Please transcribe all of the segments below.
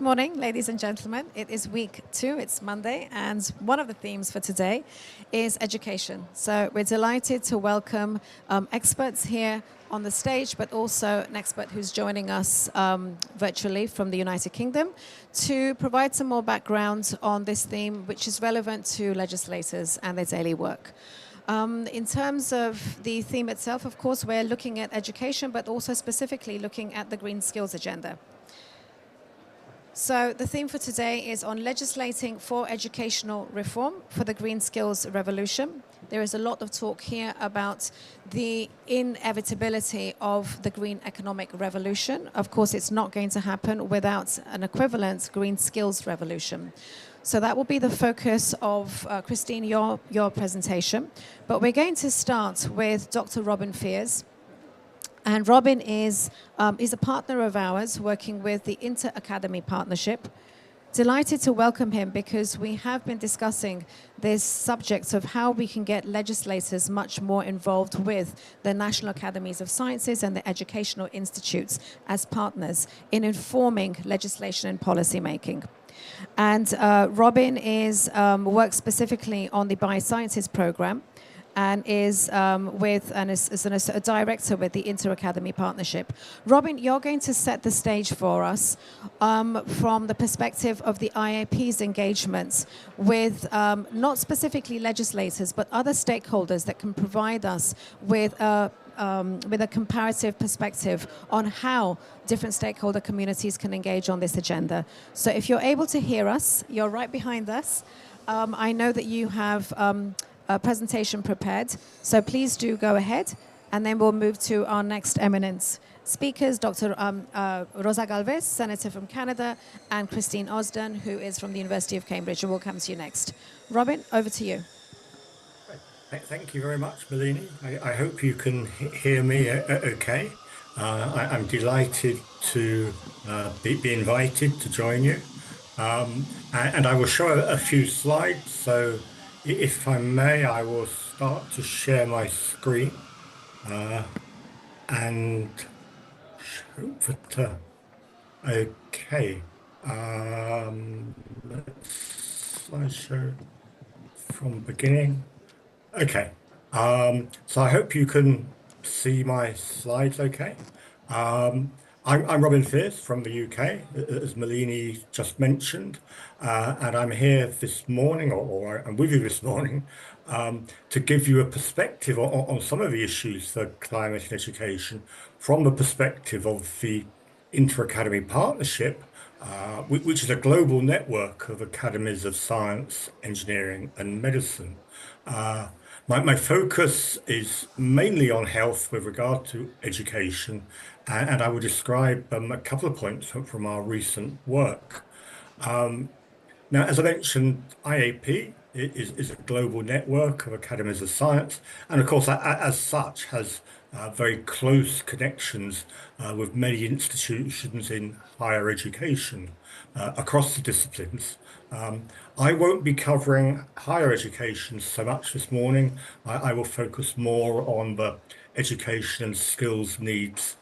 morning, ladies and gentlemen. It is week 2, it's Monday, and one of the themes for today is education. So we're delighted to welcome experts here on the stage, but also an expert who's joining us virtually from the United Kingdom to provide some more background on this theme, which is relevant to legislators and their daily work. In terms of the theme itself, of course, we're looking at education, but also specifically looking at the Green Skills Agenda. So the theme for today is on legislating for educational reform for the Green Skills Revolution. There is a lot of talk here about the inevitability of the green economic revolution. Of course, it's not going to happen without an equivalent green skills revolution. So that will be the focus of, Christine, your presentation. But we're going to start with Dr. Robin Fears. And Robin is a partner of ours working with the Inter-Academy Partnership. Delighted to welcome him because we have been discussing this subject of how we can get legislators much more involved with the National Academies of Sciences and the educational institutes as partners in informing legislation and policy making. And Robin works specifically on the Biosciences program and is a director with the Inter-Academy Partnership. Robin, you're going to set the stage for us from the perspective of the IAP's engagements with not specifically legislators, but other stakeholders that can provide us with a comparative perspective on how different stakeholder communities can engage on this agenda. So if you're able to hear us, you're right behind us. I know that you have a presentation prepared, so please do go ahead, and then we'll move to our next eminent speakers, Dr. Rosa Galvez, Senator from Canada, and Christine Osden, who is from the University of Cambridge, and we'll come to you next. Robin, over to you. Thank you very much, Melanie. I hope you can hear me okay. I'm delighted to be invited to join you. And I will show a few slides. So if I may, I will start to share my screen and hope that, okay. Let's slideshow from beginning. Okay, so I hope you can see my slides okay. I'm Robin Fears from the UK, as Melanie just mentioned, and I'm here this morning, or I'm with you this morning, to give you a perspective on some of the issues for climate and education from the perspective of the Inter-Academy Partnership, which is a global network of academies of science, engineering and medicine. My focus is mainly on health with regard to education, and I will describe a couple of points from our recent work. Now, as I mentioned, IAP is a global network of academies of science, and of course, as such, has very close connections with many institutions in higher education across the disciplines. I won't be covering higher education so much this morning. I will focus more on the education and skills needs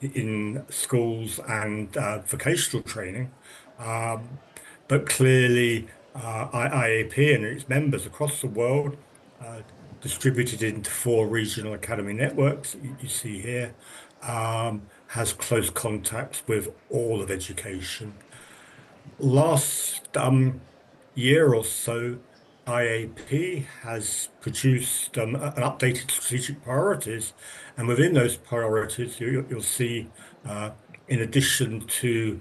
in schools and vocational training. But clearly, IAP and its members across the world, distributed into 4 regional academy networks you see here, has close contacts with all of education. Last year or so, IAP has produced an updated strategic priorities, and within those priorities, you'll see, in addition to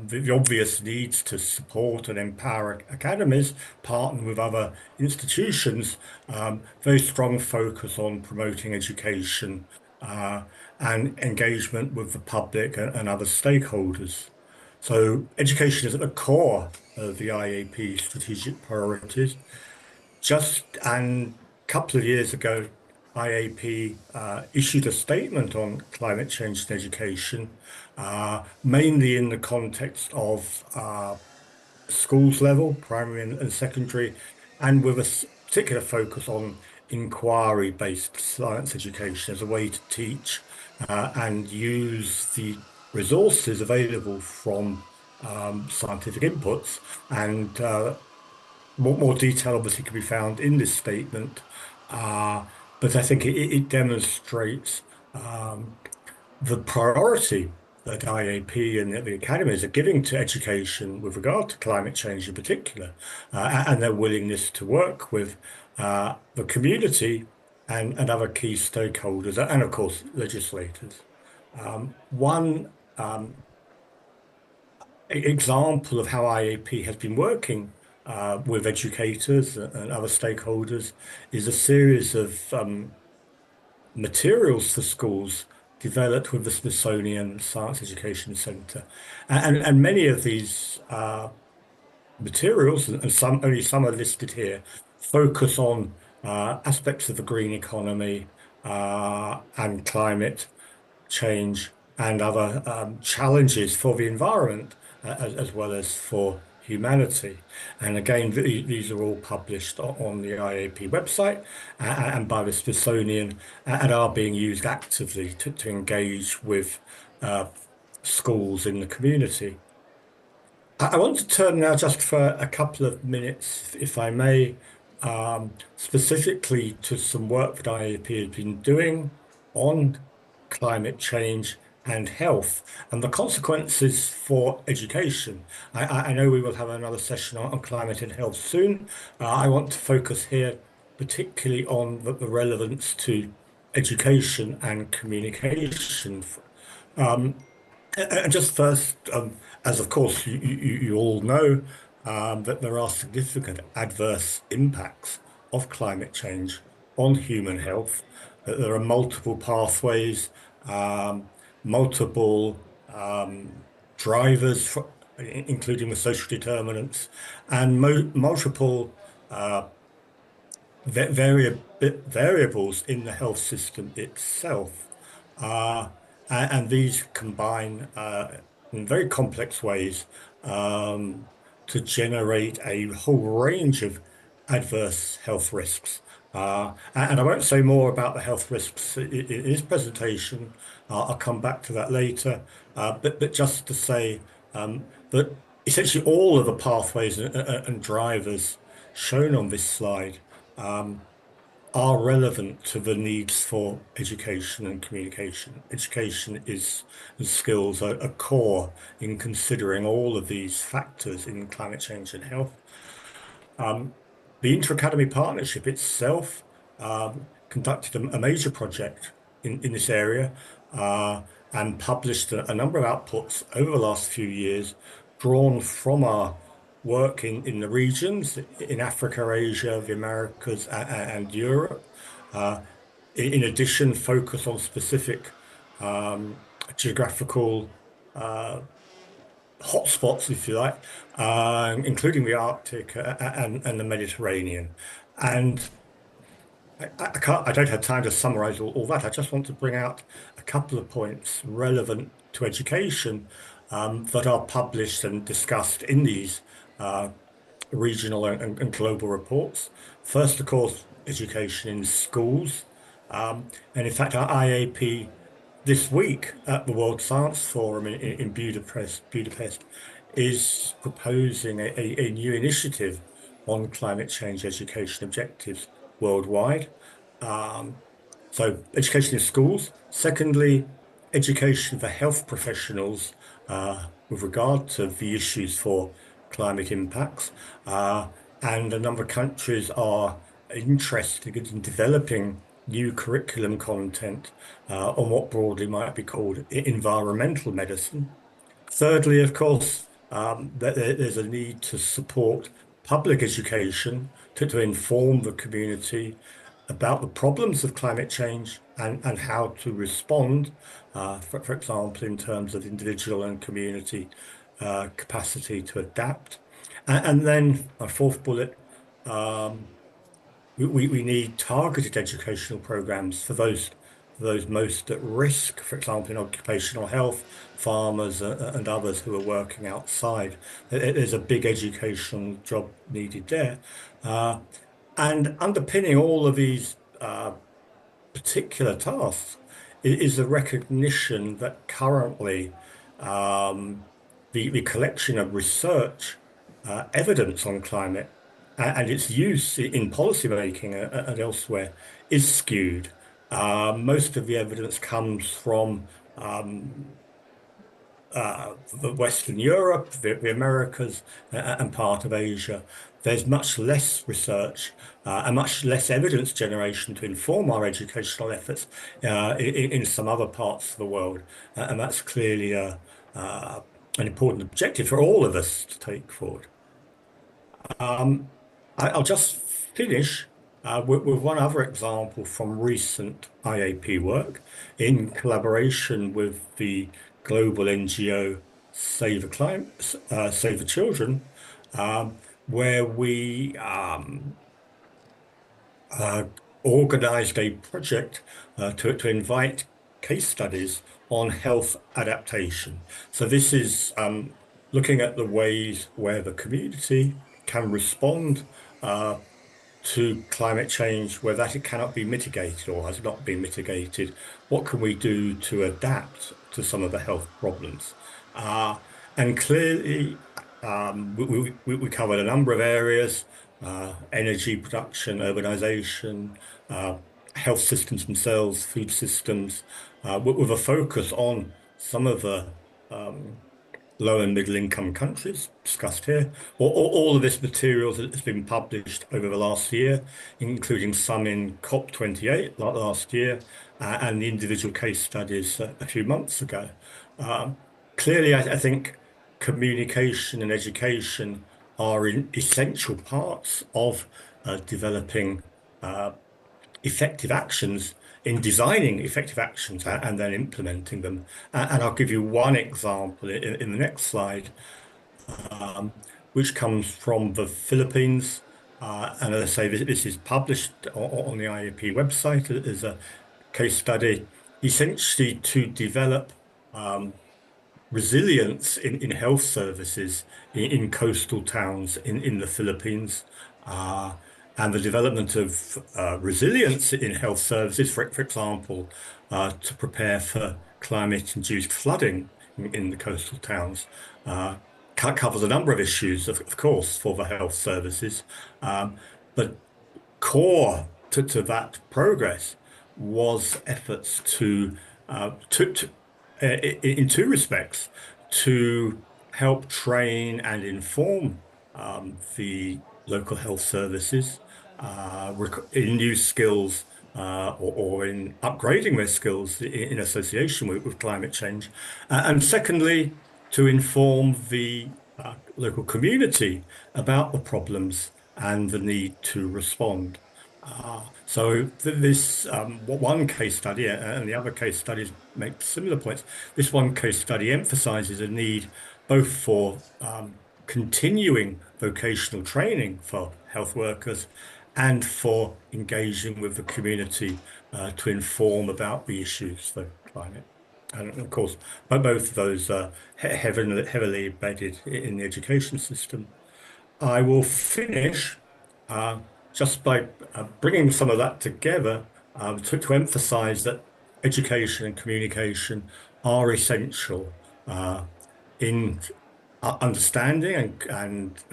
the obvious needs to support and empower academies, partner with other institutions, very strong focus on promoting education and engagement with the public and other stakeholders. So education is at the core of the IAP strategic priorities. Just a couple of years ago, IAP issued a statement on climate change and education, mainly in the context of schools level, primary and secondary, and with a particular focus on inquiry-based science education as a way to teach and use the resources available from scientific inputs. And more detail obviously can be found in this statement. Uh, but I think it demonstrates the priority that IAP and the academies are giving to education with regard to climate change in particular, and their willingness to work with the community and other key stakeholders, and of course, legislators. One example of how IAP has been working with educators and other stakeholders is a series of materials for schools developed with the Smithsonian Science Education Center. And many of these materials, and some only some are listed here, focus on aspects of the green economy and climate change and other challenges for the environment as well as for humanity. And again, these are all published on the IAP website and by the Smithsonian and are being used actively to engage with uh, schools in the community. I want to turn now just for a couple of minutes, if I may, specifically to some work that IAP has been doing on climate change and health and the consequences for education. I know we will have another session on climate and health soon. I want to focus here particularly on the relevance to education and communication. And just first, as of course you all know, that there are significant adverse impacts of climate change on human health, that there are multiple pathways, multiple drivers, including the social determinants, and multiple variables in the health system itself. Uh, and these combine in very complex ways um, to generate a whole range of adverse health risks. And I won't say more about the health risks in this presentation. I'll come back to that later. But just to say that essentially all of the pathways and drivers shown on this slide are relevant to the needs for education and communication. Education is and skills are a core in considering all of these factors in climate change and health. The Inter-Academy Partnership itself conducted a major project in this area and published a number of outputs over the last few years, drawn from our work in the regions, in Africa, Asia, the Americas, and Europe. Uh, in addition, focus on specific geographical hotspots, if you like, including the Arctic and the Mediterranean. And I don't have time to summarize all that. I just want to bring out a couple of points relevant to education that are published and discussed in these regional and global reports. First, of course, education in schools. And in fact, our IAP this week at the World Science Forum in Budapest is proposing a new initiative on climate change education objectives worldwide. So education in schools. Secondly, education for health professionals with regard to the issues for climate impacts. And a number of countries are interested in developing new curriculum content on what broadly might be called environmental medicine. Thirdly, of course, there's a need to support public education to inform the community about the problems of climate change and how to respond, for example, in terms of individual and community capacity to adapt. And then a fourth bullet, we need targeted educational programs for those most at risk, for example, in occupational health, farmers and others who are working outside. There's a big educational job needed there. And underpinning all of these particular tasks is a recognition that currently the collection of research evidence on climate and its use in policy making and elsewhere is skewed. Most of the evidence comes from Western Europe, the Americas, and part of Asia. There's much less research and much less evidence generation to inform our educational efforts in some other parts of the world. And that's clearly an important objective for all of us to take forward. I'll just finish with one other example from recent IAP work in collaboration with the global NGO Save the Climate, Save the Children, where we organized a project to invite case studies on health adaptation. So this is looking at the ways where the community can respond to climate change where that it cannot be mitigated or has not been mitigated. What can we do to adapt to some of the health problems? And clearly, we covered a number of areas, energy production, urbanization, health systems themselves, food systems, with a focus on some of the low and middle income countries discussed here. All of this material has been published over the last year, including some in COP28 last year and the individual case studies a few months ago. Clearly, I think communication and education are essential parts of developing effective actions in designing effective actions and then implementing them. And I'll give you one example in the next slide, which comes from the Philippines. And as I say, this is published on the IAP website as a case study, essentially to develop resilience in health services in coastal towns in the Philippines. And the development of resilience in health services, for example, to prepare for climate-induced flooding in the coastal towns, covers a number of issues, of course, for the health services. But core to that progress was efforts in two respects, to help train and inform the local health services in new skills or in upgrading their skills in association with climate change. And secondly, to inform the local community about the problems and the need to respond. So this one case study and the other case studies make similar points. This one case study emphasizes a need both for continuing vocational training for health workers and for engaging with the community to inform about the issues for climate. And of course, both of those are heavily embedded in the education system. I will finish just by bringing some of that together to emphasize that education and communication are essential in understanding and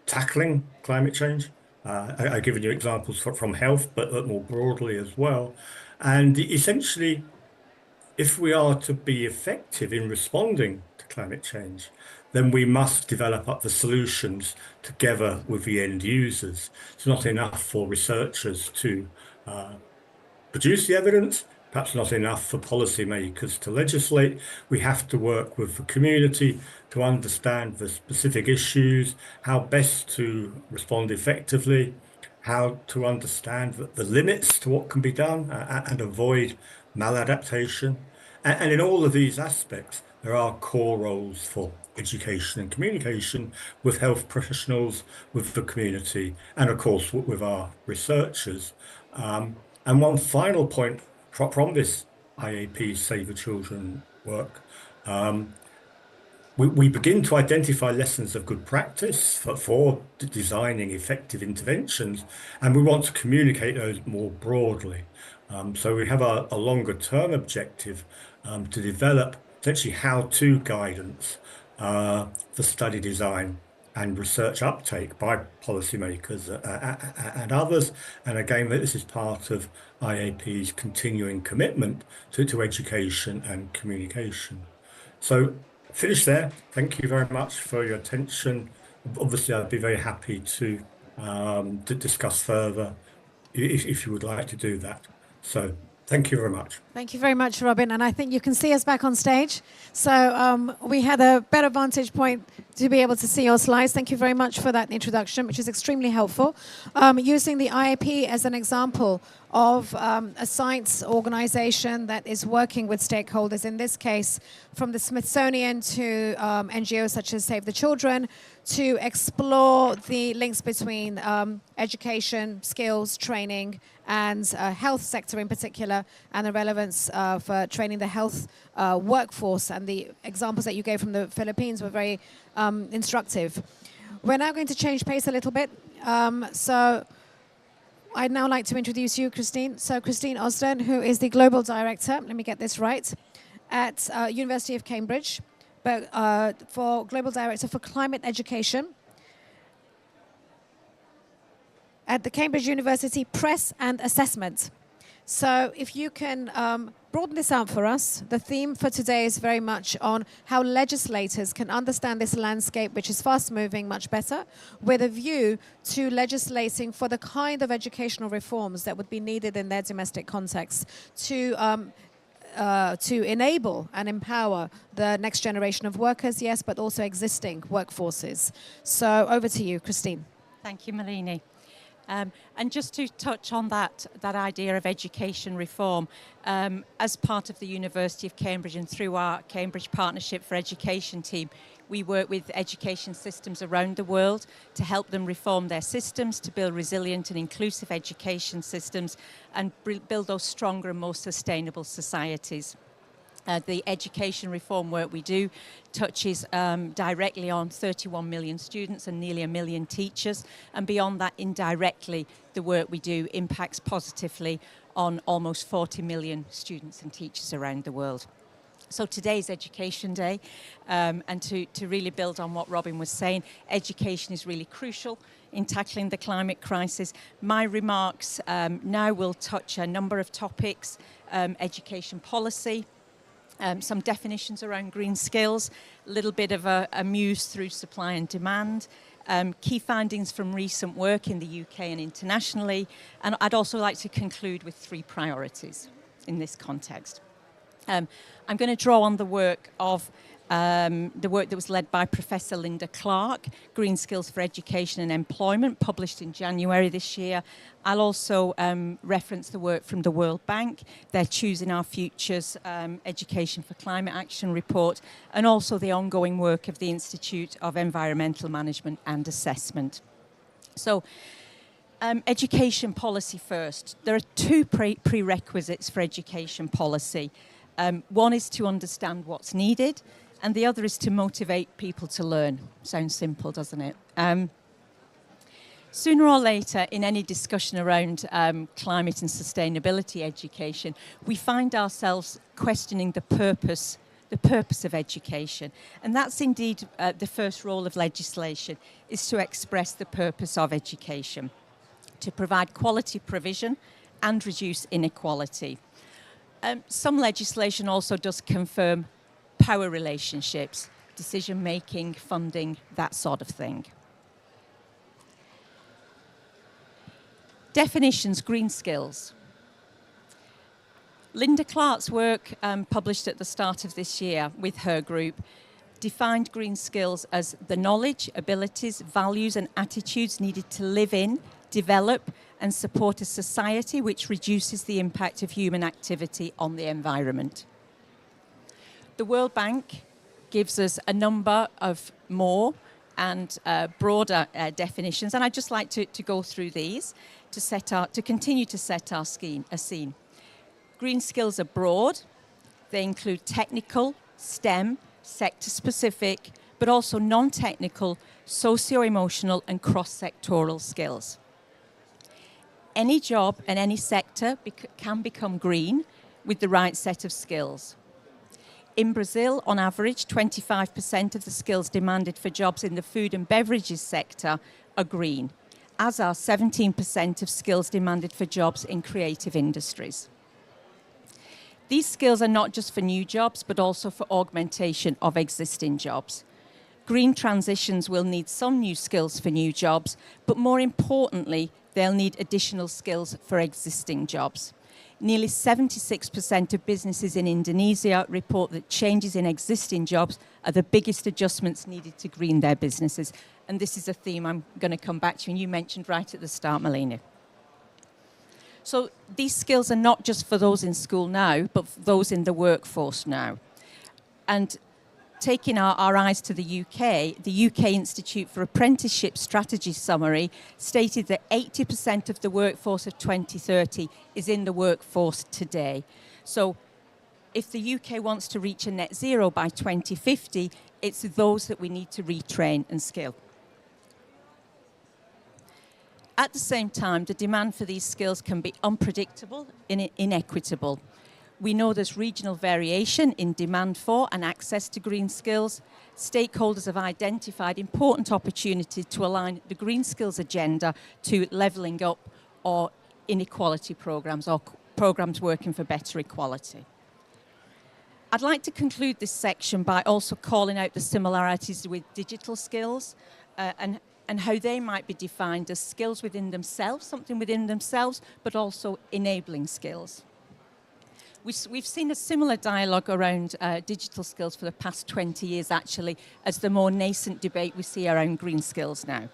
tackling climate change. I've given you examples from health, but more broadly as well. And essentially, if we are to be effective in responding to climate change, then we must develop up the solutions together with the end users. It's not enough for researchers to produce the evidence, perhaps not enough for policymakers to legislate. We have to work with the community to understand the specific issues, how best to respond effectively, how to understand the limits to what can be done and avoid maladaptation. And in all of these aspects, there are core roles for education and communication with health professionals, with the community, and of course with our researchers. And one final point from this IAP Save the Children work, we begin to identify lessons of good practice for designing effective interventions, and we want to communicate those more broadly. So we have a longer term objective to develop essentially how-to guidance for study design and research uptake by policymakers and others. And again, this is part of IAP's continuing commitment to education and communication. So finish there. Thank you very much for your attention. Obviously, I'd be very happy to discuss further if you would like to do that. So thank you very much. Thank you very much, Robin. And I think you can see us back on stage. So we had a better vantage point to be able to see your slides. Thank you very much for that introduction, which is extremely helpful. Using the IAP as an example of a science organization that is working with stakeholders, in this case, from the Smithsonian to NGOs such as Save the Children, to explore the links between education, skills, training, and health sector in particular, and the relevance for training the health workforce. And the examples that you gave from the Philippines were very instructive. We're now going to change pace a little bit. So I'd now like to introduce you, Christine. So Christine Osden, who is the Global Director, let me get this right, at University of Cambridge, but for Global Director for Climate Education at the Cambridge University Press and Assessment. So if you can broaden this out for us, the theme for today is very much on how legislators can understand this landscape, which is fast moving, much better, with a view to legislating for the kind of educational reforms that would be needed in their domestic context to enable and empower the next generation of workers, yes, but also existing workforces. So over to you, Christine. Thank you, Malini. And just to touch on that idea of education reform, as part of the University of Cambridge and through our Cambridge Partnership for Education team, we work with education systems around the world to help them reform their systems, to build resilient and inclusive education systems, and build those stronger and more sustainable societies. The education reform work we do touches directly on 31 million students and nearly 1 million teachers. And beyond that, indirectly, the work we do impacts positively on almost 40 million students and teachers around the world. So today's Education Day, and to really build on what Robin was saying, education is really crucial in tackling the climate crisis. My remarks now will touch a number of topics: education policy, some definitions around green skills, a little bit of a muse through supply and demand, key findings from recent work in the UK and internationally, and I'd also like to conclude with 3 priorities in this context. I'm going to draw on the work that was led by Professor Linda Clark, Green Skills for Education and Employment, published in January this year. I'll also reference the work from the World Bank, their Choosing Our Futures Education for Climate Action report, and also the ongoing work of the Institute of Environmental Management and Assessment. So, education policy first. There are 2 prerequisites for education policy. One is to understand what's needed, and the other is to motivate people to learn. Sounds simple, doesn't it? Sooner or later, in any discussion around climate and sustainability education, we find ourselves questioning the purpose of education. And that's indeed the first role of legislation, is to express the purpose of education, to provide quality provision and reduce inequality. Some legislation also does confirm power relationships, decision-making, funding, that sort of thing. Definitions, green skills. Linda Clark's work, published at the start of this year with her group, defined green skills as the knowledge, abilities, values and attitudes needed to live in, develop and support a society which reduces the impact of human activity on the environment. The World Bank gives us a number of more and broader definitions, and I'd just like to go through these to continue to set our scene. Green skills are broad. They include technical, STEM, sector-specific, but also non-technical, socio-emotional and cross-sectoral skills. Any job and any sector can become green with the right set of skills. In Brazil, on average, 25% of the skills demanded for jobs in the food and beverages sector are green, as are 17% of skills demanded for jobs in creative industries. These skills are not just for new jobs, but also for augmentation of existing jobs. Green transitions will need some new skills for new jobs, but more importantly, they'll need additional skills for existing jobs. Nearly 76% of businesses in Indonesia report that changes in existing jobs are the biggest adjustments needed to green their businesses. And this is a theme I'm going to come back to, and you mentioned right at the start, Melina. So these skills are not just for those in school now, but for those in the workforce now. And taking our eyes to the UK Institute for Apprenticeship Strategy Summary stated that 80% of the workforce of 2030 is in the workforce today. So if the UK wants to reach a net zero by 2050, it's those that we need to retrain and skill. At the same time, the demand for these skills can be unpredictable and inequitable. We know there's regional variation in demand for and access to green skills. Stakeholders have identified important opportunities to align the green skills agenda to levelling up or inequality programmes or programmes working for better equality. I'd like to conclude this section by also calling out the similarities with digital skills and how they might be defined as skills within themselves, something within themselves, but also enabling skills. We've seen a similar dialogue around digital skills for the past 20 years, actually, as the more nascent debate we see around green skills now.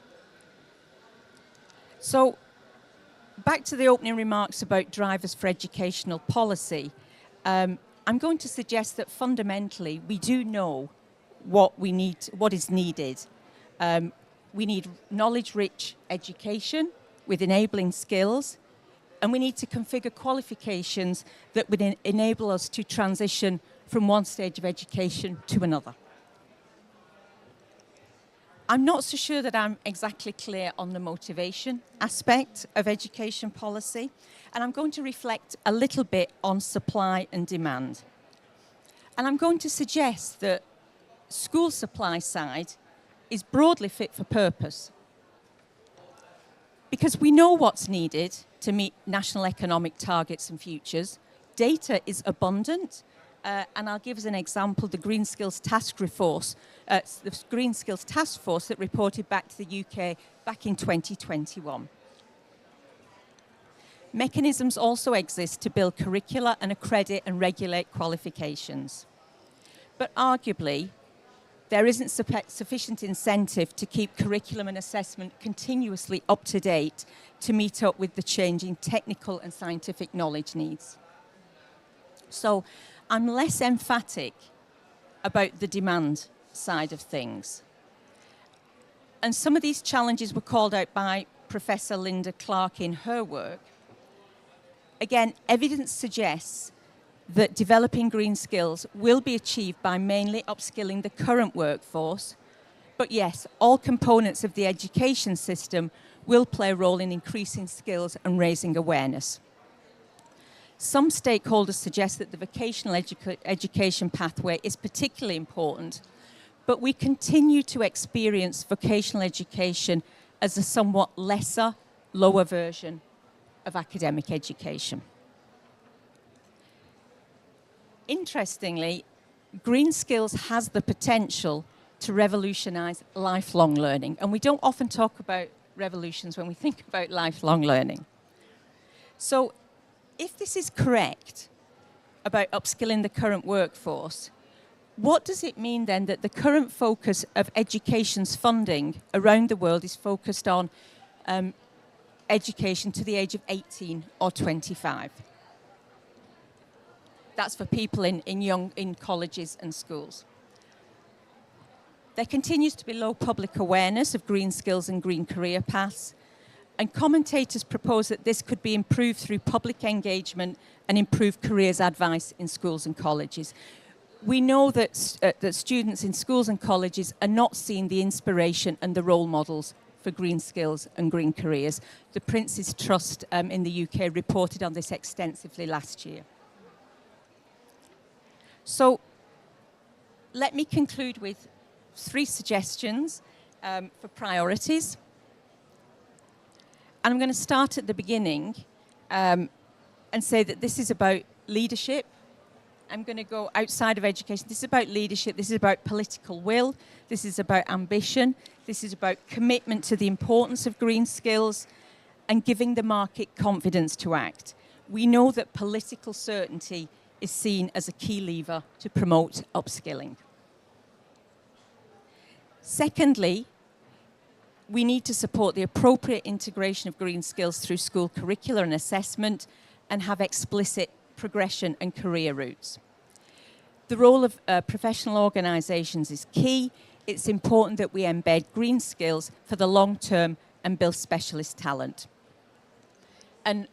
So, back to the opening remarks about drivers for educational policy. I'm going to suggest that fundamentally we do know what is needed. We need knowledge-rich education with enabling skills, and we need to configure qualifications that would enable us to transition from one stage of education to another. I'm not so sure that I'm exactly clear on the motivation aspect of education policy, and I'm going to reflect a little bit on supply and demand. And I'm going to suggest that school supply side is broadly fit for purpose, because we know what's needed to meet national economic targets and futures. Data is abundant, and I'll give as an example the Green Skills Task Force that reported back to the UK back in 2021. Mechanisms also exist to build curricula and accredit and regulate qualifications. But arguably, there isn't sufficient incentive to keep curriculum and assessment continuously up to date to meet up with the changing technical and scientific knowledge needs. So I'm less emphatic about the demand side of things. And some of these challenges were called out by Professor Linda Clark in her work. Again, evidence suggests that developing green skills will be achieved by mainly upskilling the current workforce. But yes, all components of the education system will play a role in increasing skills and raising awareness. Some stakeholders suggest that the vocational education pathway is particularly important, but we continue to experience vocational education as a somewhat lesser, lower version of academic education. Interestingly, green skills has the potential to revolutionise lifelong learning. And we don't often talk about revolutions when we think about lifelong learning. So if this is correct about upskilling the current workforce, what does it mean then that the current focus of education's funding around the world is focused on education to the age of 18 or 25? That's for people in colleges and schools. There continues to be low public awareness of green skills and green career paths, and commentators propose that this could be improved through public engagement and improved careers advice in schools and colleges. We know that students in schools and colleges are not seeing the inspiration and the role models for green skills and green careers. The Prince's Trust in the UK reported on this extensively last year. So let me conclude with 3 suggestions for priorities. And I'm going to start at the beginning and say that this is about leadership. I'm going to go outside of education. This is about leadership. This is about political will. This is about ambition. This is about commitment to the importance of green skills and giving the market confidence to act. We know that political certainty is seen as a key lever to promote upskilling. Secondly, we need to support the appropriate integration of green skills through school curricula and assessment and have explicit progression and career routes. The role of professional organisations is key. It's important that we embed green skills for the long term and build specialist talent. And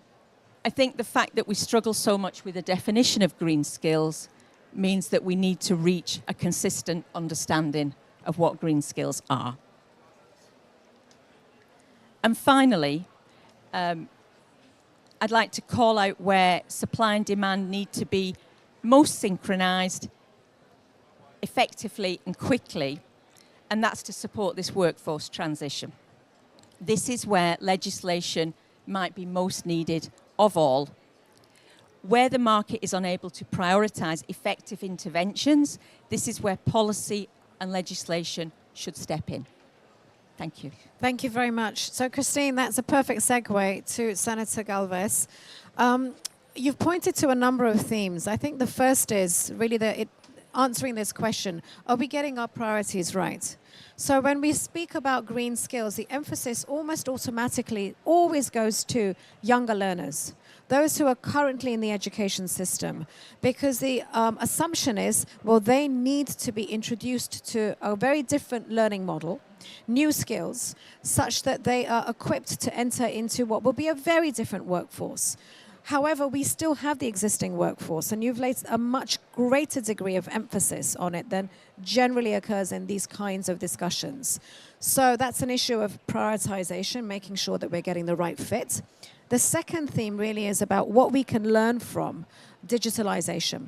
I think the fact that we struggle so much with the definition of green skills means that we need to reach a consistent understanding of what green skills are. And finally, I'd like to call out where supply and demand need to be most synchronised effectively and quickly, and that's to support this workforce transition. This is where legislation might be most needed of all. Where the market is unable to prioritise effective interventions, this is where policy and legislation should step in. Thank you. Thank you very much. So, Christine, that's a perfect segue to Senator Galvez. You've pointed to a number of themes. I think the first is really answering this question, are we getting our priorities right? So when we speak about green skills, the emphasis almost automatically always goes to younger learners, those who are currently in the education system, because the assumption is, well, they need to be introduced to a very different learning model, new skills, such that they are equipped to enter into what will be a very different workforce. However, we still have the existing workforce, and you've laid a much greater degree of emphasis on it than generally occurs in these kinds of discussions. So that's an issue of prioritization, making sure that we're getting the right fit. The second theme really is about what we can learn from digitalization,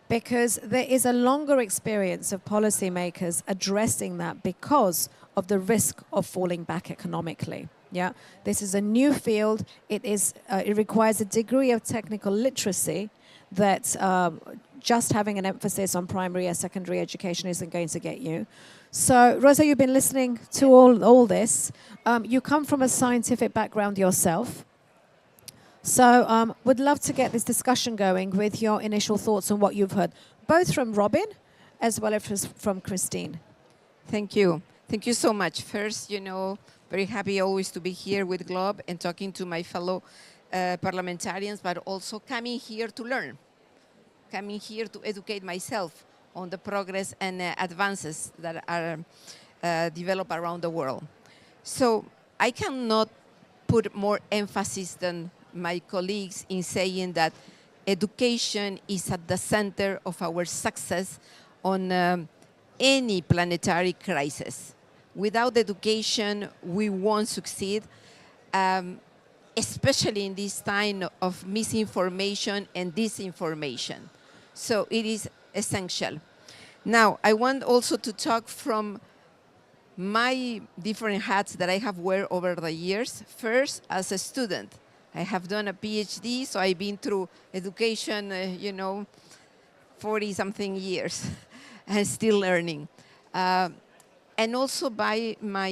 because there is a longer experience of policymakers addressing that because of the risk of falling back economically. Yeah, this is a new field. It requires a degree of technical literacy that just having an emphasis on primary or secondary education isn't going to get you. So, Rosa, you've been listening to all this. You come from a scientific background yourself. So, would love to get this discussion going with your initial thoughts on what you've heard, both from Robin as well as from Christine. Thank you. Thank you so much. First, very happy always to be here with Globe and talking to my fellow parliamentarians, but also coming here to learn, coming here to educate myself on the progress and advances that are developed around the world. So I cannot put more emphasis than my colleagues in saying that education is at the center of our success on any planetary crisis. Without education, we won't succeed, especially in this time of misinformation and disinformation. So it is essential. Now, I want also to talk from my different hats that I have worn over the years. First, as a student, I have done a PhD, so I've been through education, 40-something years, and still learning. And also by my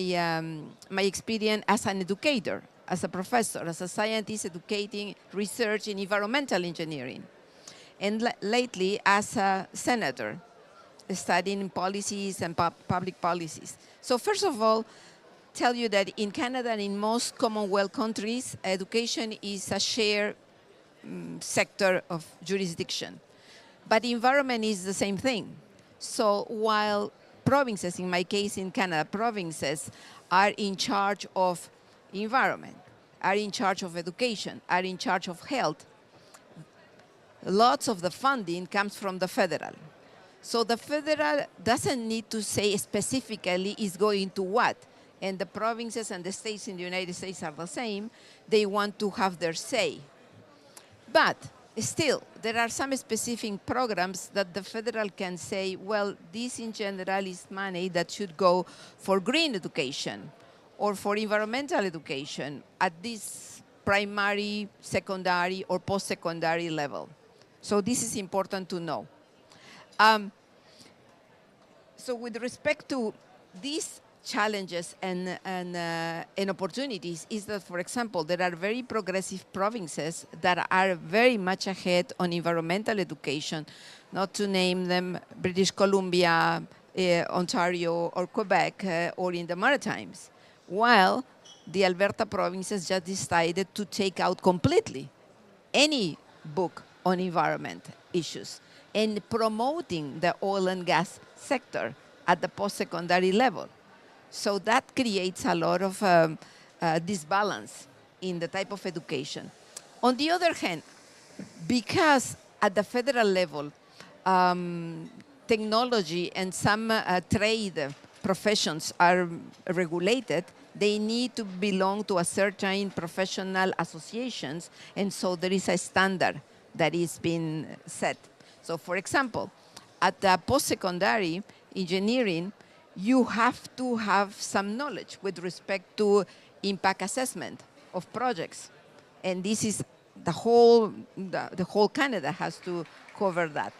experience as an educator, as a professor, as a scientist educating research in environmental engineering. And lately as a senator, studying policies and public policies. So first of all, tell you that in Canada and in most Commonwealth countries, education is a shared sector of jurisdiction. But environment is the same thing. So while provinces, in my case in Canada, provinces are in charge of environment, are in charge of education, are in charge of health, lots of the funding comes from the federal. So the federal doesn't need to say specifically is going to what. And the provinces and the states in the United States are the same. They want to have their say. But still, there are some specific programs that the federal can say, well, this in general is money that should go for green education or for environmental education at this primary, secondary, or post-secondary level. So this is important to know. So with respect to these challenges and opportunities is that, for example, there are very progressive provinces that are very much ahead on environmental education, not to name them British Columbia, Ontario, or Quebec, or in the Maritimes, while the Alberta provinces just decided to take out completely any book on environment issues and promoting the oil and gas sector at the post-secondary level. So that creates a lot of disbalance in the type of education. On the other hand, because at the federal level, technology and some trade professions are regulated, they need to belong to a certain professional associations, and so there is a standard that is being set. So for example, at the post-secondary engineering, you have to have some knowledge with respect to impact assessment of projects. And this is the whole Canada has to cover that.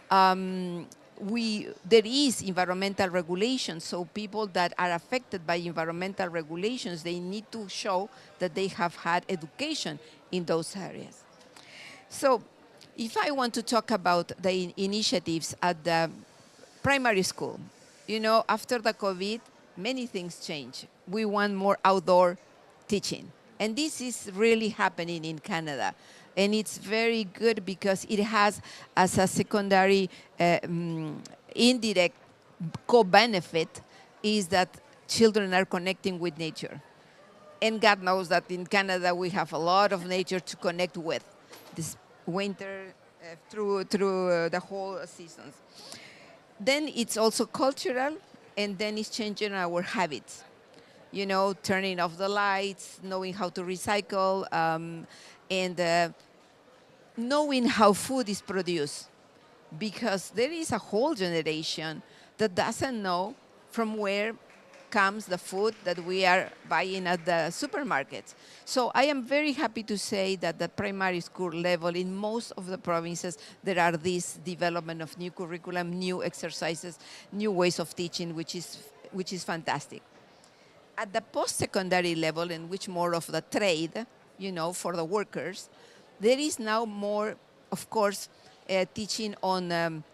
There is environmental regulation, so people that are affected by environmental regulations, they need to show that they have had education in those areas. So if I want to talk about the initiatives at the primary school, you know, after the COVID, many things change. We want more outdoor teaching. And this is really happening in Canada. And it's very good because it has, as a secondary indirect co-benefit, is that children are connecting with nature. And God knows that in Canada we have a lot of nature to connect with this winter through the whole seasons. Then it's also cultural, and then it's changing our habits. You know, turning off the lights, knowing how to recycle, and knowing how food is produced. Because there is a whole generation that doesn't know from where comes the food that we are buying at the supermarkets. So I am very happy to say that the primary school level in most of the provinces, there are this development of new curriculum, new exercises, new ways of teaching, which is fantastic. At the post-secondary level, in which more of the trade, you know, for the workers, there is now more, of course, teaching on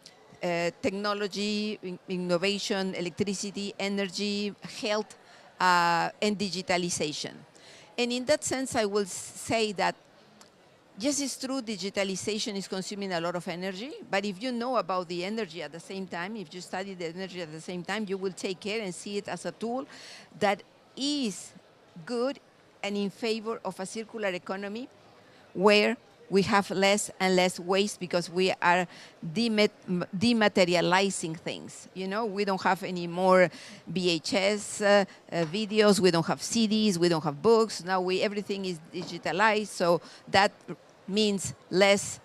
technology, innovation, electricity, energy, health, and digitalization. And in that sense, I will say that, yes, it's true, digitalization is consuming a lot of energy, but if you know about the energy at the same time, if you study the energy at the same time, you will take care and see it as a tool that is good and in favor of a circular economy where we have less and less waste because we are dematerializing things. You know, we don't have any more VHS videos, we don't have CDs, we don't have books. Now everything is digitalized, so that means less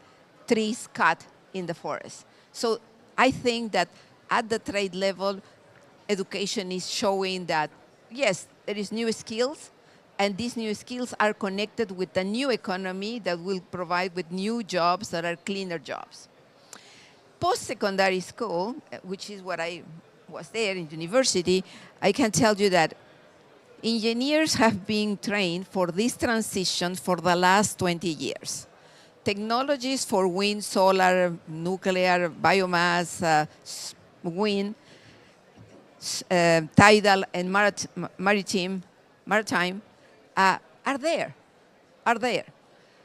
trees cut in the forest. So I think that at the trade level, education is showing that, yes, there is new skills, and these new skills are connected with the new economy that will provide with new jobs that are cleaner jobs. Post-secondary school, which is what I was there in university, I can tell you that engineers have been trained for this transition for the last 20 years. Technologies for wind, solar, nuclear, biomass, wind, tidal, and maritime are there.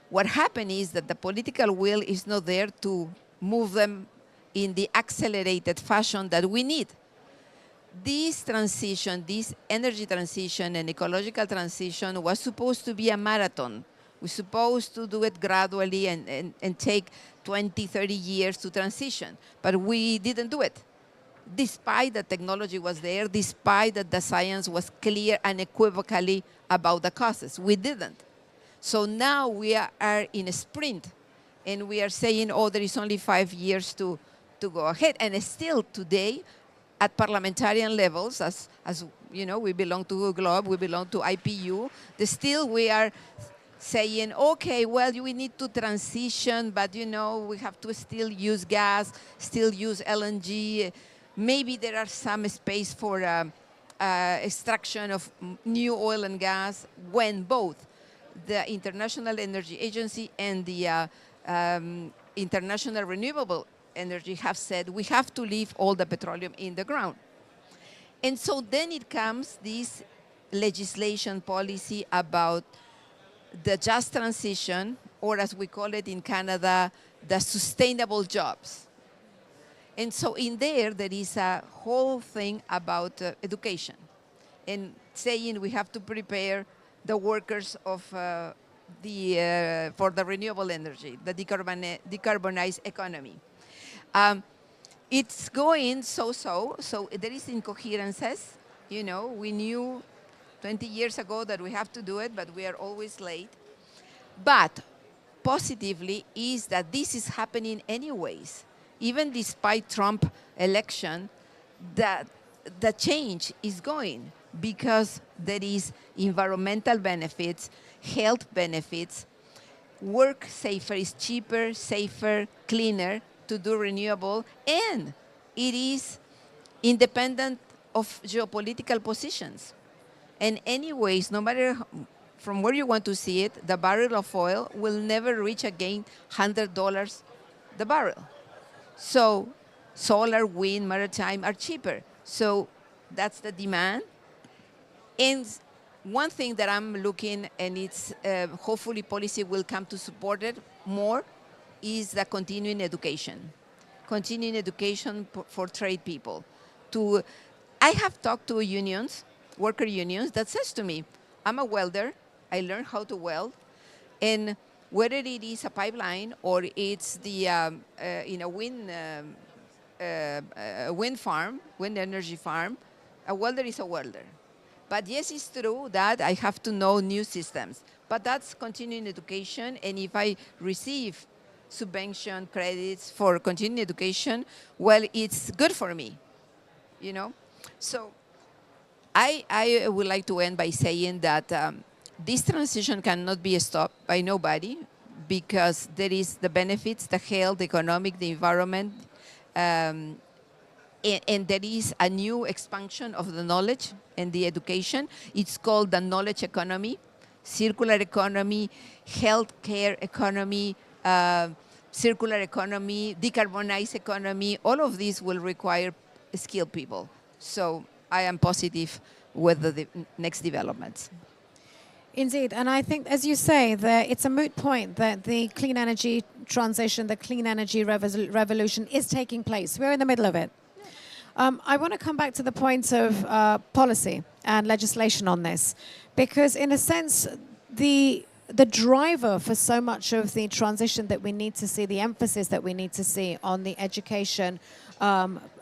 What happened is that the political will is not there to move them in the accelerated fashion that we need. This transition, this energy transition and ecological transition was supposed to be a marathon. We're supposed to do it gradually and take 20, 30 years to transition, but we didn't do it. Despite the technology was there, despite that the science was clear unequivocally about the causes. We didn't. So now we are in a sprint, And we are saying, oh, there is only 5 years to go ahead. And still today, at parliamentarian levels, as you know, we belong to GLOBE, we belong to IPU, still we are saying, okay, well, we need to transition, but you know, we have to still use gas, still use LNG. Maybe there are some space for extraction of new oil and gas, when both the International Energy Agency and the International Renewable Energy have said we have to leave all the petroleum in the ground. And so then it comes this legislation policy about the just transition, or as we call it in Canada, the sustainable jobs. And so in there is a whole thing about education and saying we have to prepare the workers of for the renewable energy, the decarbonized economy. It's going so there is incoherences. You know, we knew 20 years ago that we have to do it, but we are always late. But positively is that this is happening anyways. Even despite Trump election, that the change is going because there is environmental benefits, health benefits, work safer is cheaper, safer, cleaner to do renewable, and it is independent of geopolitical positions. And anyways, no matter from where you want to see it, the barrel of oil will never reach again $100 the barrel. So solar, wind, maritime are cheaper. So that's the demand. And one thing that I'm looking, and it's hopefully policy will come to support it more, is the continuing education. Continuing education for trade people. I have talked to unions, worker unions, that says to me, I'm a welder, I learned how to weld, and whether it is a pipeline or it's the in a wind farm, wind energy farm, a welder is a welder. But yes, it's true that I have to know new systems. But that's continuing education, and if I receive subvention credits for continuing education, well, it's good for me, you know? So I would like to end by saying that this transition cannot be stopped by nobody, because there is the benefits, the health, the economic, the environment, and there is a new expansion of the knowledge and the education. It's called the knowledge economy, circular economy, healthcare economy, circular economy, decarbonized economy. All of these will require skilled people. So I am positive with the next developments. Indeed, and I think, as you say, that it's a moot point that the clean energy transition, the clean energy revolution is taking place. We're in the middle of it. I want to come back to the point of policy and legislation on this, because in a sense, the driver for so much of the transition that we need to see, the emphasis that we need to see on the education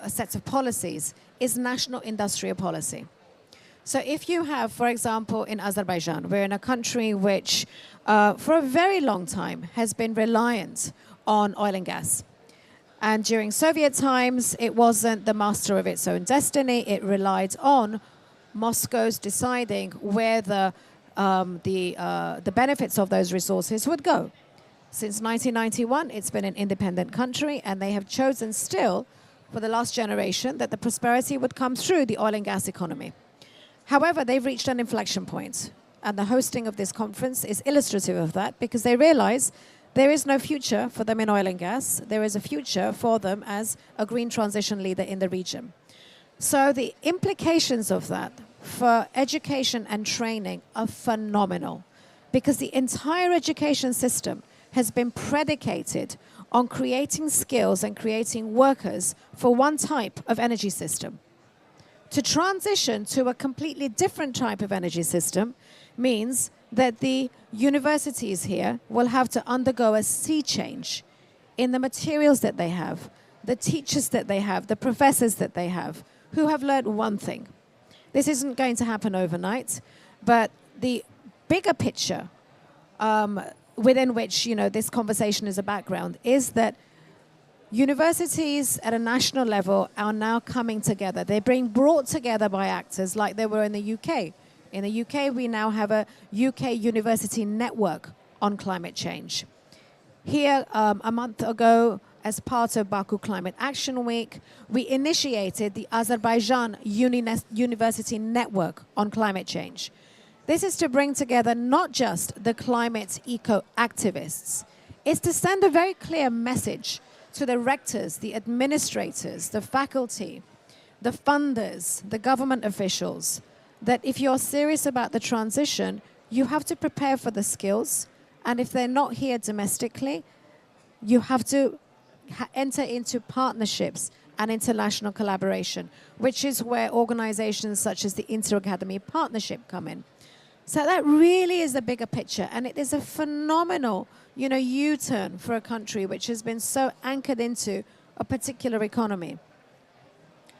sets of policies, is national industrial policy. So if you have, for example, in Azerbaijan, we're in a country which for a very long time has been reliant on oil and gas. And during Soviet times, it wasn't the master of its own destiny. It relied on Moscow's deciding where the benefits of those resources would go. Since 1991, it's been an independent country, and they have chosen still, for the last generation, that the prosperity would come through the oil and gas economy. However, they've reached an inflection point, and the hosting of this conference is illustrative of that, because they realize there is no future for them in oil and gas. There is a future for them as a green transition leader in the region. So the implications of that for education and training are phenomenal, because the entire education system has been predicated on creating skills and creating workers for one type of energy system. To transition to a completely different type of energy system means that the universities here will have to undergo a sea change in the materials that they have, the teachers that they have, the professors that they have, who have learned one thing. This isn't going to happen overnight, but the bigger picture within which, this conversation is a background, is that universities at a national level are now coming together. They're being brought together by actors like they were in the UK. In the UK, we now have a UK university network on climate change. Here, a month ago, as part of Baku Climate Action Week, we initiated the Azerbaijan University Network on climate change. This is to bring together not just the climate eco-activists, it's to send a very clear message to the rectors, the administrators, the faculty, the funders, the government officials, that if you're serious about the transition, you have to prepare for the skills, and if they're not here domestically, you have to enter into partnerships and international collaboration, which is where organizations such as the Inter-Academy Partnership come in. So that really is the bigger picture, and it is a phenomenal, U-turn for a country which has been so anchored into a particular economy.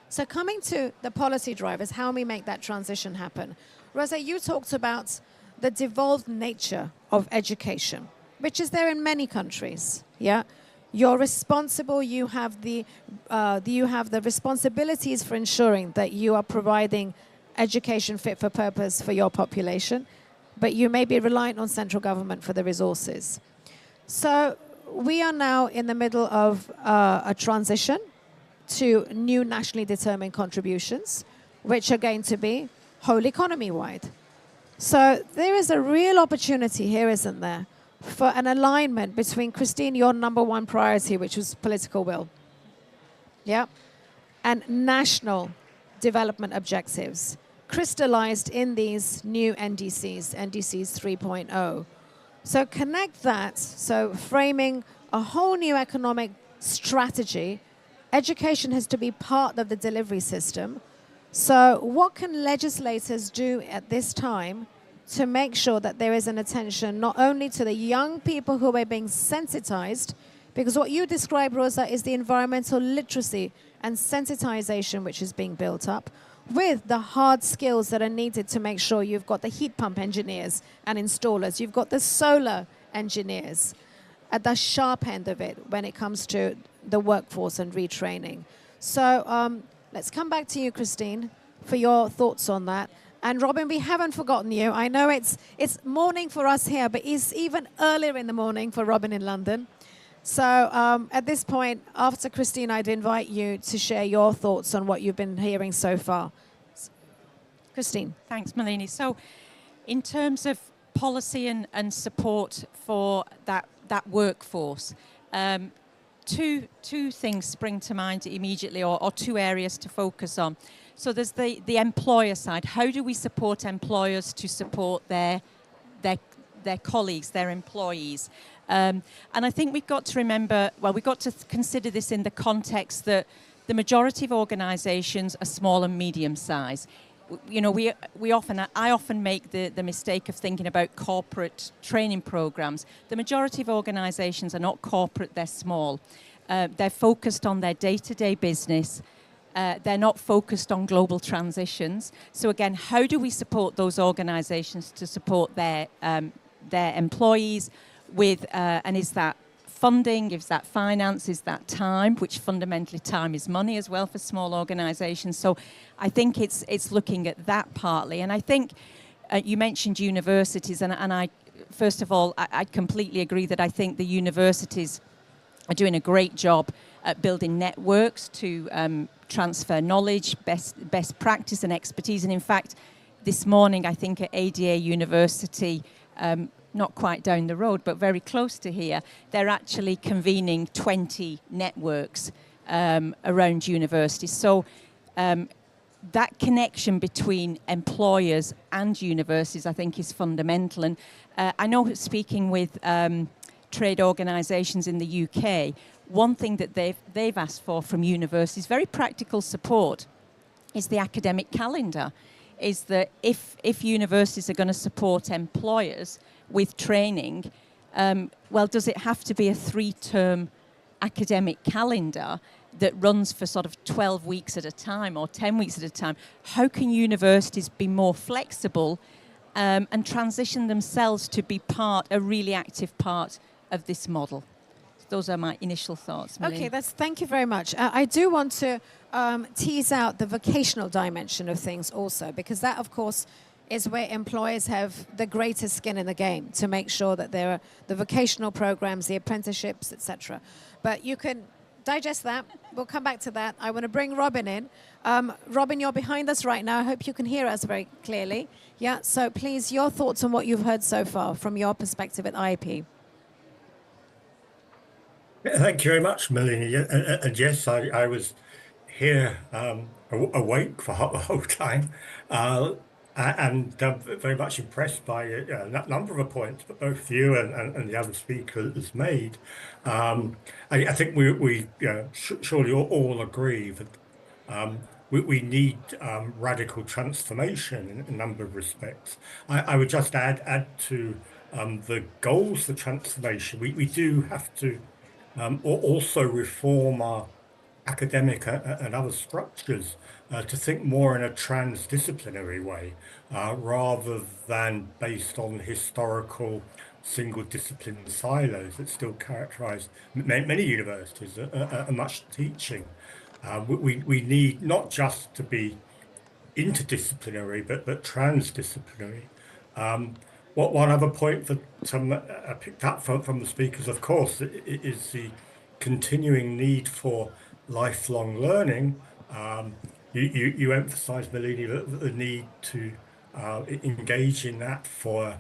So coming to the policy drivers, how we make that transition happen. Rosa, you talked about the devolved nature of education, which is there in many countries, yeah? You're responsible, you have the responsibilities for ensuring that you are providing education fit for purpose for your population, but you may be reliant on central government for the resources. So we are now in the middle of a transition to new nationally determined contributions, which are going to be whole economy-wide. So there is a real opportunity here, isn't there, for an alignment between, Christine, your number one priority, which was political will, yeah, and national development objectives, crystallized in these new NDCs 3.0. So connect that, so framing a whole new economic strategy. Education has to be part of the delivery system. So what can legislators do at this time to make sure that there is an attention not only to the young people who are being sensitized, because what you describe, Rosa, is the environmental literacy and sensitization which is being built up, with the hard skills that are needed to make sure you've got the heat pump engineers and installers, you've got the solar engineers at the sharp end of it when it comes to the workforce and retraining. So let's come back to you, Christine, for your thoughts on that. And Robin, we haven't forgotten you. I know it's morning for us here, but it's even earlier in the morning for Robin in London. So at this point, after Christine, I'd invite you to share your thoughts on what you've been hearing so far. Christine. Thanks, Malini. So in terms of policy and support for that workforce, two things spring to mind immediately, or two areas to focus on. So there's the employer side. How do we support employers to support their colleagues, their employees? And I think we've got to remember, we've got to consider this in the context that the majority of organisations are small and medium size. I often make the mistake of thinking about corporate training programs. The majority of organisations are not corporate, they're small. They're focused on their day-to-day business. They're not focused on global transitions. So again, how do we support those organisations to support their employees with, and is that funding, is that finance, is that time, which fundamentally time is money as well for small organisations. So I think it's looking at that partly. And I think you mentioned universities, and I first of all, I completely agree that I think the universities are doing a great job at building networks to transfer knowledge, best practice and expertise. And in fact, this morning, I think at ADA University, not quite down the road, but very close to here, they're actually convening 20 networks around universities. So that connection between employers and universities, I think, is fundamental. And I know, speaking with trade organisations in the UK, one thing that they've asked for from universities, very practical support, is the academic calendar. Is that if universities are going to support employers with training, does it have to be a 3-term academic calendar that runs for sort of 12 weeks at a time or 10 weeks at a time? How can universities be more flexible and transition themselves to be a really active part of this model. Those are my initial thoughts. Okay, thank you very much. I do want to tease out the vocational dimension of things also, because that, of course, is where employers have the greatest skin in the game to make sure that there are the vocational programs, the apprenticeships, etc. But you can digest that. We'll come back to that. I want to bring Robin in. Robin, you're behind us right now. I hope you can hear us very clearly. Yeah, so please, your thoughts on what you've heard so far from your perspective at IAP. Thank you very much, Melanie. And yes, I was here awake for the whole time and very much impressed by a number of the points that both you and the other speakers made. I think we surely all agree that we need radical transformation in a number of respects. I would just add to the goals for transformation. We do have to also reform our academic and other structures to think more in a transdisciplinary way rather than based on historical single discipline silos that still characterize many universities and much teaching. We need not just to be interdisciplinary but transdisciplinary. One other point that I picked up from the speakers, of course, is the continuing need for lifelong learning. You emphasised, Melanie, the need to engage in that for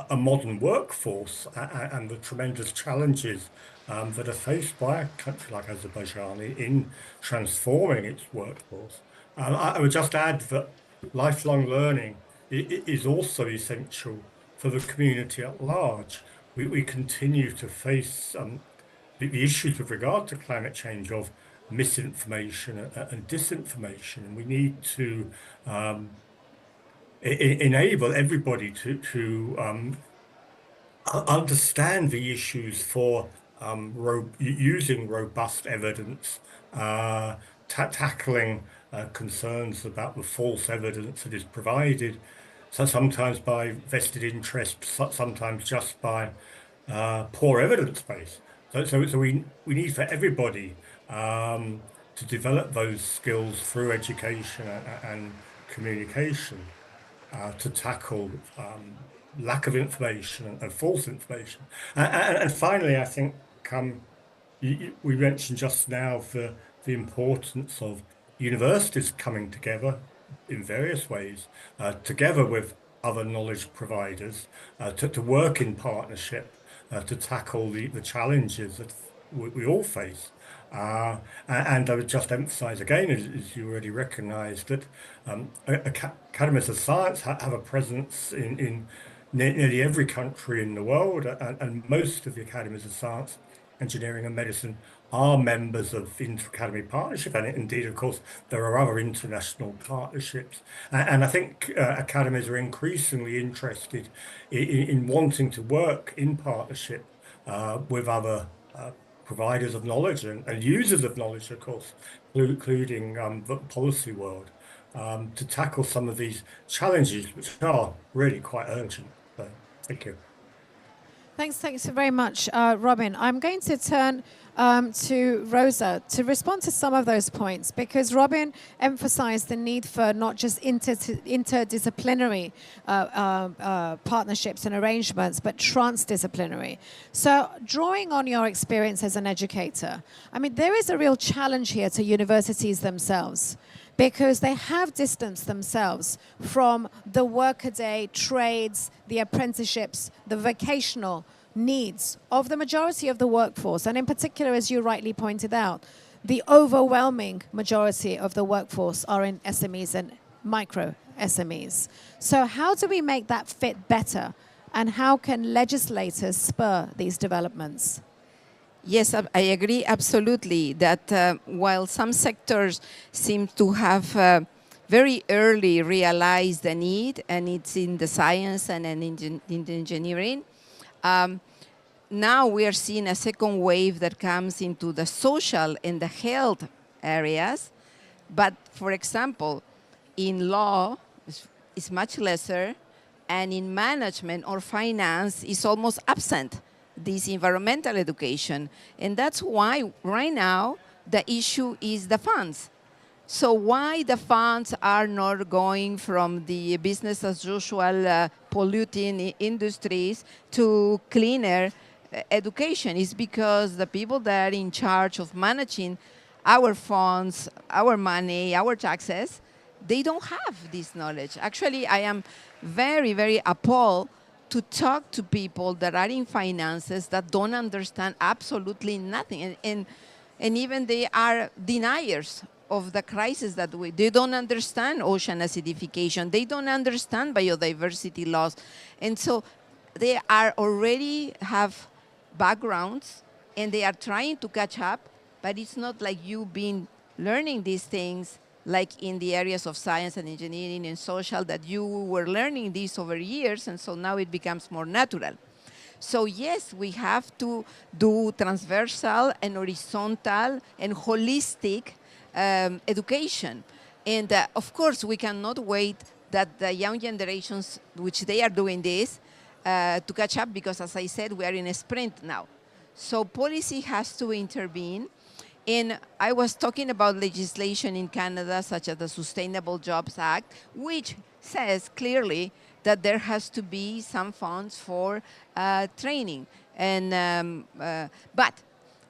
a modern workforce and the tremendous challenges that are faced by a country like Azerbaijan in transforming its workforce. I would just add that lifelong learning is also essential for the community at large. We continue to face the issues with regard to climate change of misinformation and disinformation. And we need to enable everybody to understand the issues for using robust evidence, tackling concerns about the false evidence that is provided, so sometimes by vested interests, sometimes just by poor evidence base. So we need for everybody to develop those skills through education and communication to tackle lack of information and false information. And finally, I think we mentioned just now the importance of universities coming together in various ways, together with other knowledge providers, to work in partnership to tackle the challenges that we all face. And I would just emphasize again, as you already recognized, that academies of science have a presence in nearly every country in the world, and most of the academies of science, engineering and medicine are members of inter-academy partnership, and indeed, of course, there are other international partnerships. And I think academies are increasingly interested in wanting to work in partnership with other providers of knowledge and users of knowledge, of course, including the policy world, to tackle some of these challenges, which are really quite urgent. So, thank you. Thanks very much, Robin. I'm going to turn to Rosa to respond to some of those points, because Robin emphasized the need for not just interdisciplinary partnerships and arrangements, but transdisciplinary. So drawing on your experience as an educator, I mean, there is a real challenge here to universities themselves, because they have distanced themselves from the workaday trades, the apprenticeships, the vocational needs of the majority of the workforce. And in particular, as you rightly pointed out, the overwhelming majority of the workforce are in SMEs and micro SMEs. So how do we make that fit better? And how can legislators spur these developments? Yes, I agree absolutely that while some sectors seem to have very early realized the need, and it's in the science and in the engineering, now we are seeing a second wave that comes into the social and the health areas. But for example, in law, it's much lesser, and in management or finance is almost absent, this environmental education. And that's why right now the issue is the funds. So why the funds are not going from the business as usual polluting industries to cleaner education is because the people that are in charge of managing our funds, our money, our taxes, they don't have this knowledge. Actually, I am very, very appalled to talk to people that are in finances that don't understand absolutely nothing. And even they are deniers of the crisis that they don't understand ocean acidification. They don't understand biodiversity loss. And so they are already have backgrounds and they are trying to catch up, but it's not like you been learning these things like in the areas of science and engineering and social that you were learning these over years, and so now it becomes more natural. So yes, we have to do transversal and horizontal and holistic education. And of course, we cannot wait that the young generations, which they are doing this, to catch up, because as I said, we are in a sprint now. So policy has to intervene. And I was talking about legislation in Canada, such as the Sustainable Jobs Act, which says clearly that there has to be some funds for training. And but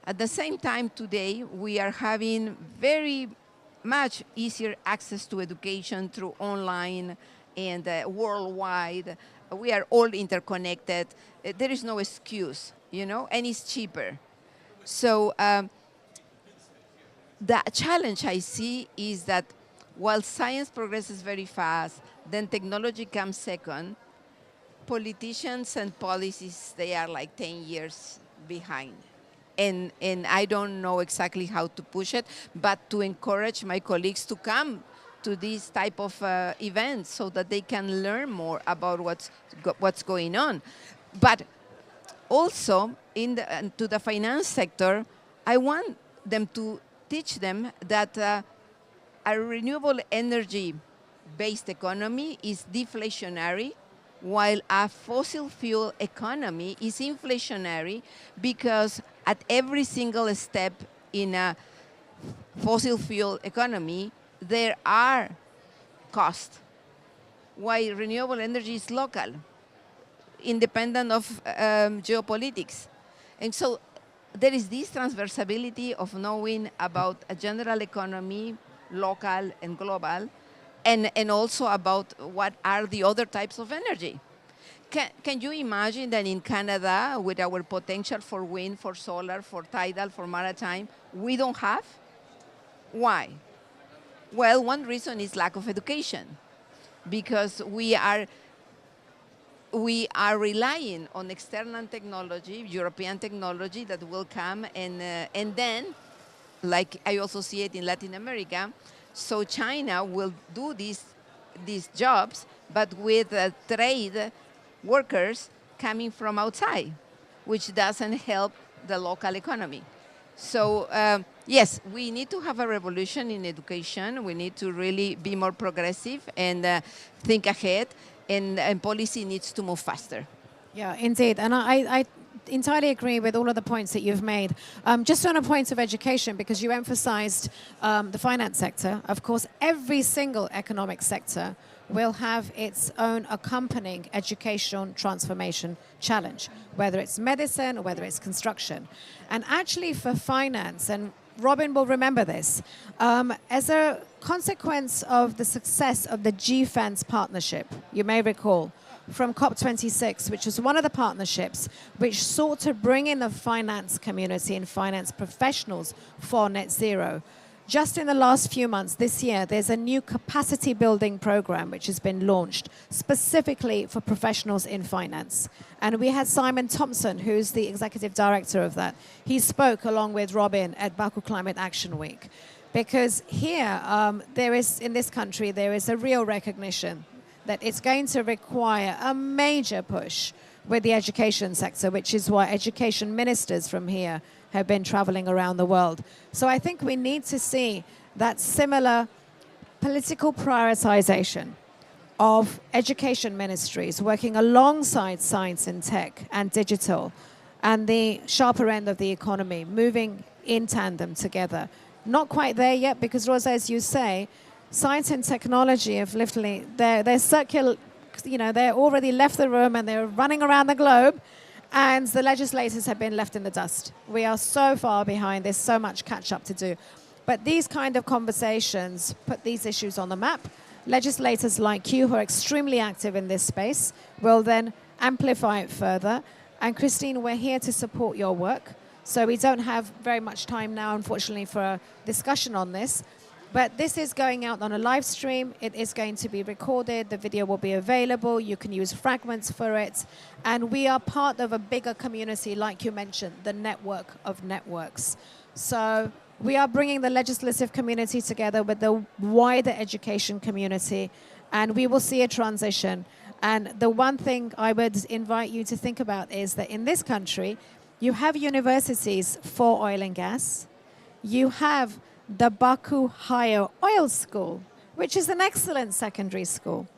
at the same time today, we are having very much easier access to education through online and worldwide. We are all interconnected. There is no excuse, you know, and it's cheaper. So the challenge I see is that while science progresses very fast, then technology comes second, politicians and policies, they are like 10 years behind. And I don't know exactly how to push it, but to encourage my colleagues to come to these type of events so that they can learn more about what's going on. But also to the finance sector, I want them to teach them that a renewable energy-based economy is deflationary, while a fossil fuel economy is inflationary, because at every single step in a fossil fuel economy, there are costs, while renewable energy is local, independent of geopolitics. And so there is this transversality of knowing about a general economy, local and global, and also about what are the other types of energy. Can you imagine that in Canada, with our potential for wind, for solar, for tidal, for maritime, we don't have? Why? Well, one reason is lack of education, because we are relying on external technology, European technology that will come, and then, like I also see it in Latin America, so China will do these jobs, but with trade workers coming from outside, which doesn't help the local economy. So yes, we need to have a revolution in education. We need to really be more progressive and think ahead. And policy needs to move faster. Yeah, indeed. And I entirely agree with all of the points that you've made. Just on a point of education, because you emphasized the finance sector, of course, every single economic sector will have its own accompanying educational transformation challenge, whether it's medicine or whether it's construction. And actually for finance, and Robin will remember this, as a consequence of the success of the GFANS partnership, you may recall, from COP26, which was one of the partnerships which sought to bring in the finance community and finance professionals for net zero. Just in the last few months, this year, there's a new capacity building program which has been launched specifically for professionals in finance. And we had Simon Thompson, who's the executive director of that. He spoke along with Robin at Baku Climate Action Week. Because here, in this country, there is a real recognition that it's going to require a major push with the education sector, which is why education ministers from here have been traveling around the world. So I think we need to see that similar political prioritization of education ministries working alongside science and tech and digital and the sharper end of the economy, moving in tandem together. Not quite there yet because, Rosa, as you say, science and technology have literally, they're circular, they're already left the room and they're running around the globe, and the legislators have been left in the dust. We are so far behind. There's so much catch up to do. But these kind of conversations put these issues on the map. Legislators like you who are extremely active in this space will then amplify it further. And Christine, we're here to support your work. So we don't have very much time now, unfortunately, for a discussion on this. But this is going out on a live stream. It is going to be recorded. The video will be available. You can use fragments for it. And we are part of a bigger community, like you mentioned, the network of networks. So we are bringing the legislative community together with the wider education community, and we will see a transition. And the one thing I would invite you to think about is that in this country, you have universities for oil and gas. You have the Baku Higher Oil School, which is an excellent secondary school.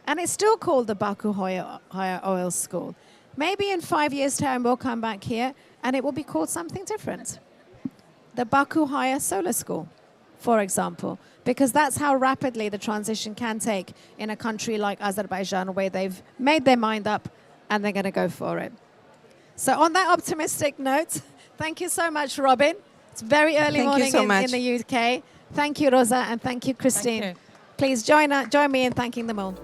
And it's still called the Baku Higher Oil School. Maybe in 5 years' time, we'll come back here and it will be called something different. The Baku Higher Solar School, for example, because that's how rapidly the transition can take in a country like Azerbaijan, where they've made their mind up and they're going to go for it. So on that optimistic note, thank you so much, Robin. It's very early morning in the UK. Thank you, Rosa, and thank you, Christine. Thank you. Please join me in thanking them all.